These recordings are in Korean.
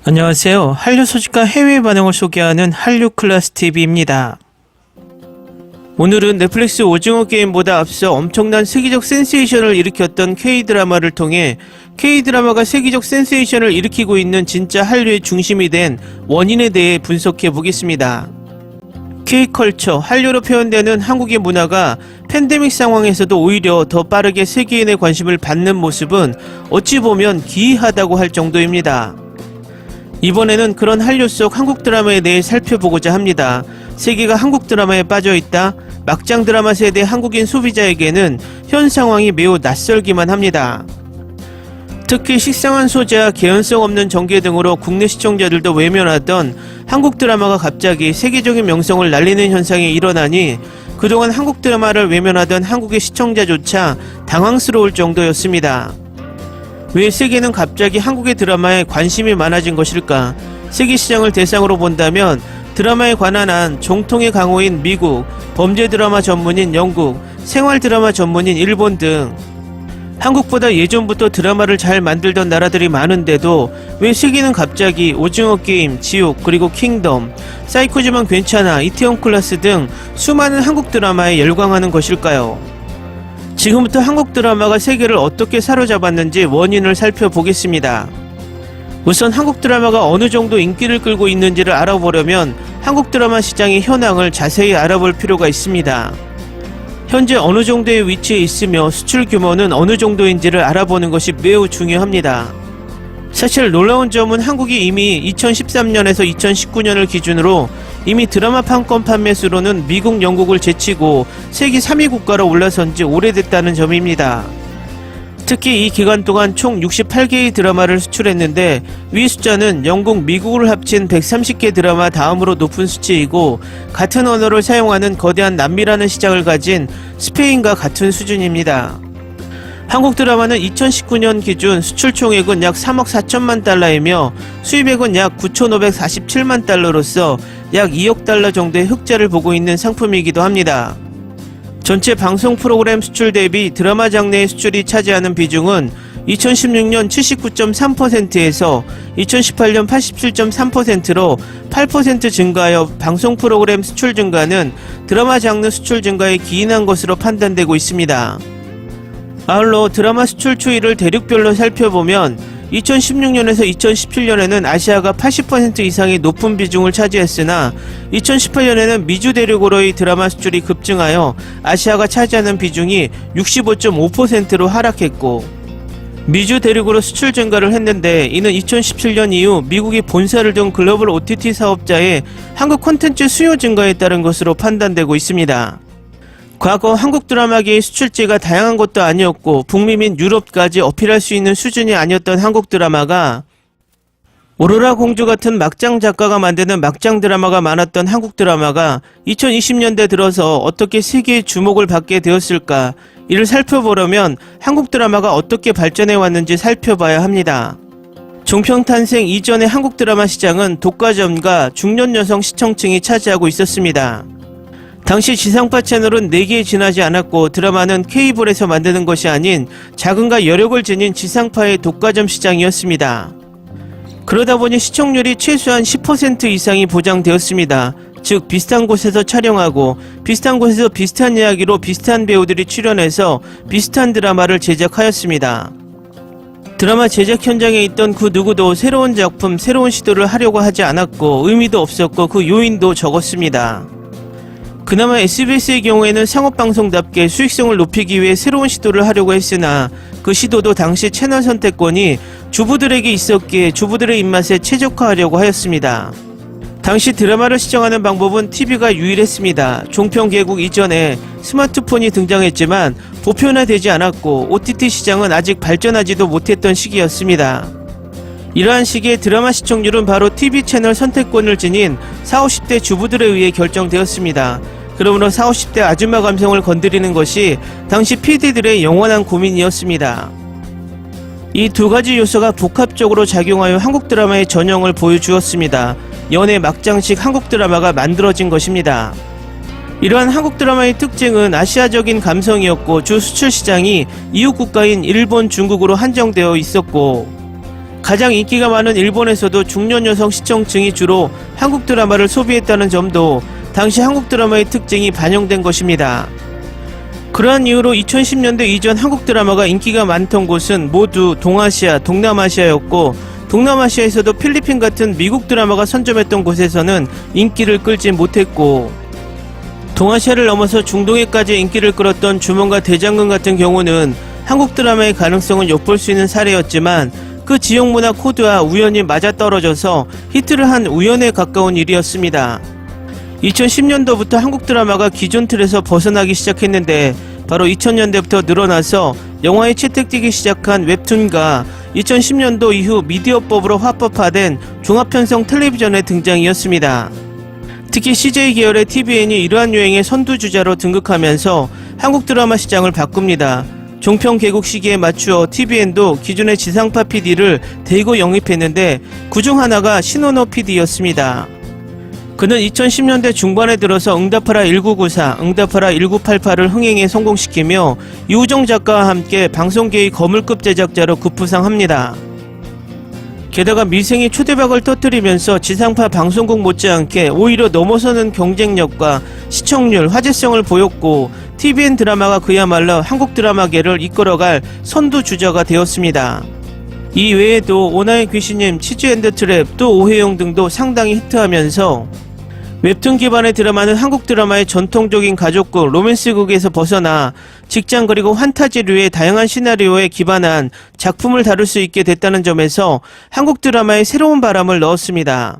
안녕하세요. 한류 소식과 해외 반응을 소개하는 한류클래스TV입니다. 오늘은 넷플릭스 오징어 게임보다 앞서 엄청난 세계적 센세이션을 일으켰던 K-드라마를 통해 K-드라마가 세계적 센세이션을 일으키고 있는 진짜 한류의 중심이 된 원인에 대해 분석해 보겠습니다. K-컬처, 한류로 표현되는 한국의 문화가 팬데믹 상황에서도 오히려 더 빠르게 세계인의 관심을 받는 모습은 어찌 보면 기이하다고 할 정도입니다. 이번에는 그런 한류 속 한국 드라마에 대해 살펴보고자 합니다. 세계가 한국 드라마에 빠져있다? 막장 드라마 세대 한국인 소비자에게는 현 상황이 매우 낯설기만 합니다. 특히 식상한 소재와 개연성 없는 전개 등으로 국내 시청자들도 외면하던 한국 드라마가 갑자기 세계적인 명성을 날리는 현상이 일어나니 그동안 한국 드라마를 외면하던 한국의 시청자조차 당황스러울 정도였습니다. 왜 세계는 갑자기 한국의 드라마에 관심이 많아진 것일까? 세계 시장을 대상으로 본다면 드라마에 관한 한 정통의 강호인 미국, 범죄 드라마 전문인 영국, 생활 드라마 전문인 일본 등 한국보다 예전부터 드라마를 잘 만들던 나라들이 많은데도 왜 세계는 갑자기 오징어 게임, 지옥, 그리고 킹덤, 사이코지만 괜찮아, 이태원 클라스 등 수많은 한국 드라마에 열광하는 것일까요? 지금부터 한국 드라마가 세계를 어떻게 사로잡았는지 원인을 살펴보겠습니다. 우선 한국 드라마가 어느 정도 인기를 끌고 있는지를 알아보려면 한국 드라마 시장의 현황을 자세히 알아볼 필요가 있습니다. 현재 어느 정도의 위치에 있으며 수출 규모는 어느 정도인지를 알아보는 것이 매우 중요합니다. 사실 놀라운 점은 한국이 이미 2013년에서 2019년을 기준으로 이미 드라마 판권 판매 수로는 미국, 영국을 제치고 세계 3위 국가로 올라선 지 오래됐다는 점입니다. 특히 이 기간 동안 총 68개의 드라마를 수출했는데 위 숫자는 영국, 미국을 합친 130개 드라마 다음으로 높은 수치이고 같은 언어를 사용하는 거대한 남미라는 시장을 가진 스페인과 같은 수준입니다. 한국 드라마는 2019년 기준 수출 총액은 약 3억 4천만 달러이며 수입액은 약 9,547만 달러로서 약 2억 달러 정도의 흑자를 보고 있는 상품이기도 합니다. 전체 방송 프로그램 수출 대비 드라마 장르의 수출이 차지하는 비중은 2016년 79.3%에서 2018년 87.3%로 8% 증가하여 방송 프로그램 수출 증가는 드라마 장르 수출 증가에 기인한 것으로 판단되고 있습니다. 아울러 드라마 수출 추이를 대륙별로 살펴보면 2016년에서 2017년에는 아시아가 80% 이상의 높은 비중을 차지했으나 2018년에는 미주 대륙으로의 드라마 수출이 급증하여 아시아가 차지하는 비중이 65.5%로 하락했고 미주 대륙으로 수출 증가를 했는데 이는 2017년 이후 미국이 본사를 둔 글로벌 OTT 사업자의 한국 콘텐츠 수요 증가에 따른 것으로 판단되고 있습니다. 과거 한국 드라마계의 수출지가 다양한 것도 아니었고 북미 및 유럽까지 어필할 수 있는 수준이 아니었던 한국 드라마가 오로라 공주 같은 막장 작가가 만드는 막장 드라마가 많았던 한국 드라마가 2020년대 들어서 어떻게 세계의 주목을 받게 되었을까? 이를 살펴보려면 한국 드라마가 어떻게 발전해 왔는지 살펴봐야 합니다. 종편 탄생 이전의 한국 드라마 시장은 독과점과 중년 여성 시청층이 차지하고 있었습니다. 당시 지상파 채널은 4개에 지나지 않았고 드라마는 케이블에서 만드는 것이 아닌 자금과 여력을 지닌 지상파의 독과점 시장이었습니다. 그러다 보니 시청률이 최소한 10% 이상이 보장되었습니다. 즉 비슷한 곳에서 촬영하고 비슷한 곳에서 비슷한 이야기로 비슷한 배우들이 출연해서 비슷한 드라마를 제작하였습니다. 드라마 제작 현장에 있던 그 누구도 새로운 작품, 새로운 시도를 하려고 하지 않았고 의미도 없었고 그 요인도 적었습니다. 그나마 SBS의 경우에는 상업방송답게 수익성을 높이기 위해 새로운 시도를 하려고 했으나 그 시도도 당시 채널 선택권이 주부들에게 있었기에 주부들의 입맛에 최적화하려고 하였습니다. 당시 드라마를 시청하는 방법은 TV가 유일했습니다. 종편 개국 이전에 스마트폰이 등장했지만 보편화되지 않았고 OTT 시장은 아직 발전하지도 못했던 시기였습니다. 이러한 시기에 드라마 시청률은 바로 TV 채널 선택권을 지닌 40, 50대 주부들에 의해 결정되었습니다. 그러므로 40, 50대 아줌마 감성을 건드리는 것이 당시 PD들의 영원한 고민이었습니다. 이 두 가지 요소가 복합적으로 작용하여 한국 드라마의 전형을 보여주었습니다. 연애 막장식 한국 드라마가 만들어진 것입니다. 이러한 한국 드라마의 특징은 아시아적인 감성이었고 주 수출 시장이 이웃 국가인 일본, 중국으로 한정되어 있었고 가장 인기가 많은 일본에서도 중년 여성 시청층이 주로 한국 드라마를 소비했다는 점도 당시 한국 드라마의 특징이 반영된 것입니다. 그러한 이유로 2010년대 이전 한국 드라마가 인기가 많던 곳은 모두 동아시아, 동남아시아였고, 동남아시아에서도 필리핀 같은 미국 드라마가 선점했던 곳에서는 인기를 끌지 못했고, 동아시아를 넘어서 중동에까지 인기를 끌었던 주몽과 대장금 같은 경우는 한국 드라마의 가능성을 엿볼 수 있는 사례였지만, 그 지역 문화 코드와 우연히 맞아떨어져서 히트를 한 우연에 가까운 일이었습니다. 2010년도부터 한국 드라마가 기존 틀에서 벗어나기 시작했는데, 바로 2000년대부터 늘어나서 영화에 채택되기 시작한 웹툰과 2010년도 이후 미디어법으로 합법화된 종합편성 텔레비전의 등장이었습니다. 특히 CJ 계열의 TVN이 이러한 유행의 선두주자로 등극하면서 한국 드라마 시장을 바꿉니다. 종편 개국 시기에 맞추어 TVN도 기존의 지상파 PD를 대거 영입했는데, 그중 하나가 신원호 PD였습니다. 그는 2010년대 중반에 들어서 응답하라 1994, 응답하라 1988을 흥행에 성공시키며 이우정 작가와 함께 방송계의 거물급 제작자로 급부상합니다. 게다가 미생이 초대박을 터뜨리면서 지상파 방송국 못지않게 오히려 넘어서는 경쟁력과 시청률, 화제성을 보였고, TVN 드라마가 그야말로 한국 드라마계를 이끌어갈 선두주자가 되었습니다. 이 외에도 오나의 귀신님, 치즈 앤드 트랩, 또 오해영 등도 상당히 히트하면서 웹툰 기반의 드라마는 한국 드라마의 전통적인 가족극, 로맨스극에서 벗어나 직장 그리고 환타지류의 다양한 시나리오에 기반한 작품을 다룰 수 있게 됐다는 점에서 한국 드라마에 새로운 바람을 넣었습니다.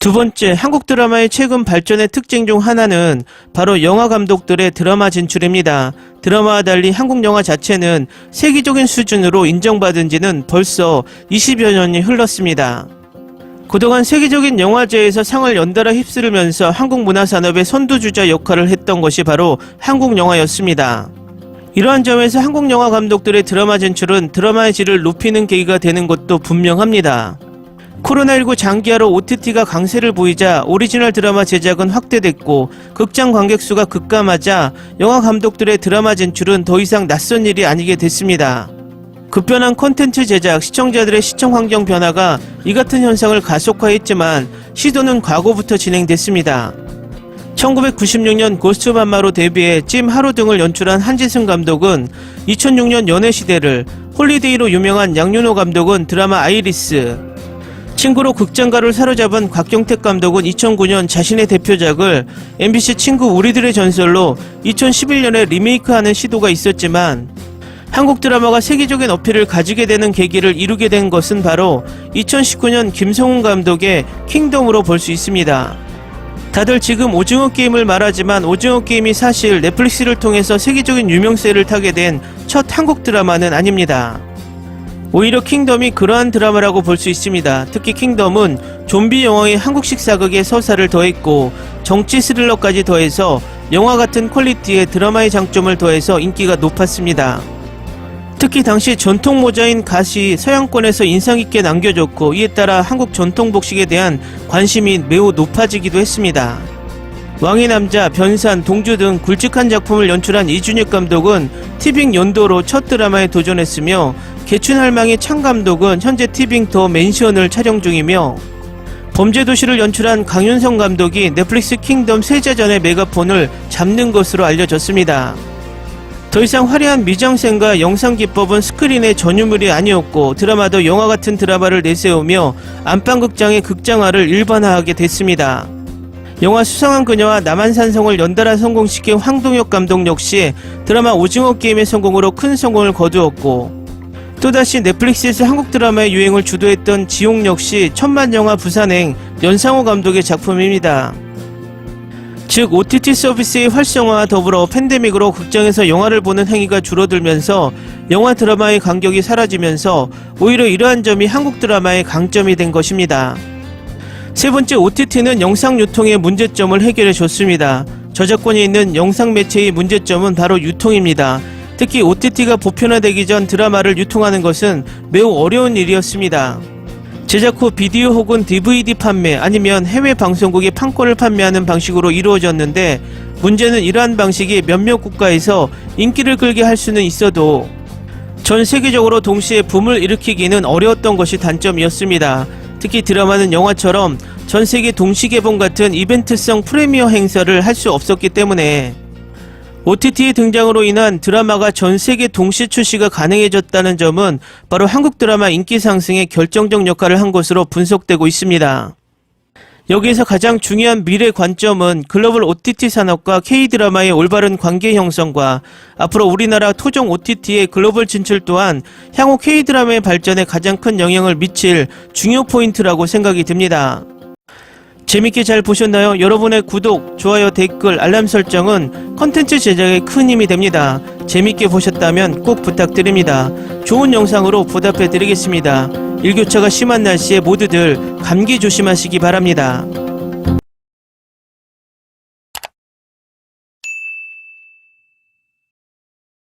두 번째, 한국 드라마의 최근 발전의 특징 중 하나는 바로 영화 감독들의 드라마 진출입니다. 드라마와 달리 한국 영화 자체는 세계적인 수준으로 인정받은 지는 벌써 20여 년이 흘렀습니다. 그동안 세계적인 영화제에서 상을 연달아 휩쓸으면서 한국 문화산업의 선두주자 역할을 했던 것이 바로 한국 영화였습니다. 이러한 점에서 한국 영화 감독들의 드라마 진출은 드라마의 질을 높이는 계기가 되는 것도 분명합니다. 코로나19 장기화로 OTT가 강세를 보이자 오리지널 드라마 제작은 확대됐고, 극장 관객수가 급감하자 영화 감독들의 드라마 진출은 더 이상 낯선 일이 아니게 됐습니다. 급변한 콘텐츠 제작, 시청자들의 시청 환경 변화가 이 같은 현상을 가속화했지만 시도는 과거부터 진행됐습니다. 1996년 고스트 밤마로 데뷔해 찜 하루 등을 연출한 한지승 감독은 2006년 연애시대를, 홀리데이로 유명한 양윤호 감독은 드라마 아이리스, 친구로 극장가를 사로잡은 곽경택 감독은 2009년 자신의 대표작을 MBC 친구 우리들의 전설로 2011년에 리메이크하는 시도가 있었지만, 한국 드라마가 세계적인 어필을 가지게 되는 계기를 이루게 된 것은 바로 2019년 김성훈 감독의 킹덤으로 볼 수 있습니다. 다들 지금 오징어 게임을 말하지만 오징어 게임이 사실 넷플릭스를 통해서 세계적인 유명세를 타게 된 첫 한국 드라마는 아닙니다. 오히려 킹덤이 그러한 드라마라고 볼 수 있습니다. 특히 킹덤은 좀비 영화의 한국식 사극의 서사를 더했고, 정치 스릴러까지 더해서 영화 같은 퀄리티의 드라마의 장점을 더해서 인기가 높았습니다. 특히 당시 전통 모자인 갓이 서양권에서 인상깊게 남겨졌고, 이에 따라 한국 전통 복식에 대한 관심이 매우 높아지기도 했습니다. 왕의 남자, 변산, 동주 등 굵직한 작품을 연출한 이준익 감독은 티빙 연도로 첫 드라마에 도전했으며, 개춘할망의 창 감독은 현재 티빙 더 맨션을 촬영 중이며, 범죄도시를 연출한 강윤성 감독이 넷플릭스 킹덤 세자전의 메가폰을 잡는 것으로 알려졌습니다. 더 이상 화려한 미장센과 영상 기법은 스크린의 전유물이 아니었고, 드라마도 영화 같은 드라마를 내세우며 안방극장의 극장화를 일반화하게 됐습니다. 영화 수상한 그녀와 남한산성을 연달아 성공시킨 황동혁 감독 역시 드라마 오징어 게임의 성공으로 큰 성공을 거두었고, 또다시 넷플릭스에서 한국 드라마의 유행을 주도했던 지옥 역시 천만영화 부산행 연상호 감독의 작품입니다. 즉 OTT 서비스의 활성화와 더불어 팬데믹으로 극장에서 영화를 보는 행위가 줄어들면서 영화 드라마의 간격이 사라지면서 오히려 이러한 점이 한국 드라마의 강점이 된 것입니다. 세 번째, OTT는 영상 유통의 문제점을 해결해 줬습니다. 저작권이 있는 영상 매체의 문제점은 바로 유통입니다. 특히 OTT가 보편화되기 전 드라마를 유통하는 것은 매우 어려운 일이었습니다. 제작 후 비디오 혹은 DVD 판매 아니면 해외 방송국에 판권을 판매하는 방식으로 이루어졌는데, 문제는 이러한 방식이 몇몇 국가에서 인기를 끌게 할 수는 있어도 전 세계적으로 동시에 붐을 일으키기는 어려웠던 것이 단점이었습니다. 특히 드라마는 영화처럼 전 세계 동시 개봉 같은 이벤트성 프리미어 행사를 할 수 없었기 때문에 OTT의 등장으로 인한 드라마가 전 세계 동시 출시가 가능해졌다는 점은 바로 한국 드라마 인기 상승에 결정적 역할을 한 것으로 분석되고 있습니다. 여기에서 가장 중요한 미래 관점은 글로벌 OTT 산업과 K-드라마의 올바른 관계 형성과 앞으로 우리나라 토종 OTT의 글로벌 진출 또한 향후 K-드라마의 발전에 가장 큰 영향을 미칠 중요 포인트라고 생각이 듭니다. 재밌게 잘 보셨나요? 여러분의 구독, 좋아요, 댓글, 알람 설정은 컨텐츠 제작에 큰 힘이 됩니다. 재밌게 보셨다면 꼭 부탁드립니다. 좋은 영상으로 보답해 드리겠습니다. 일교차가 심한 날씨에 모두들 감기 조심하시기 바랍니다.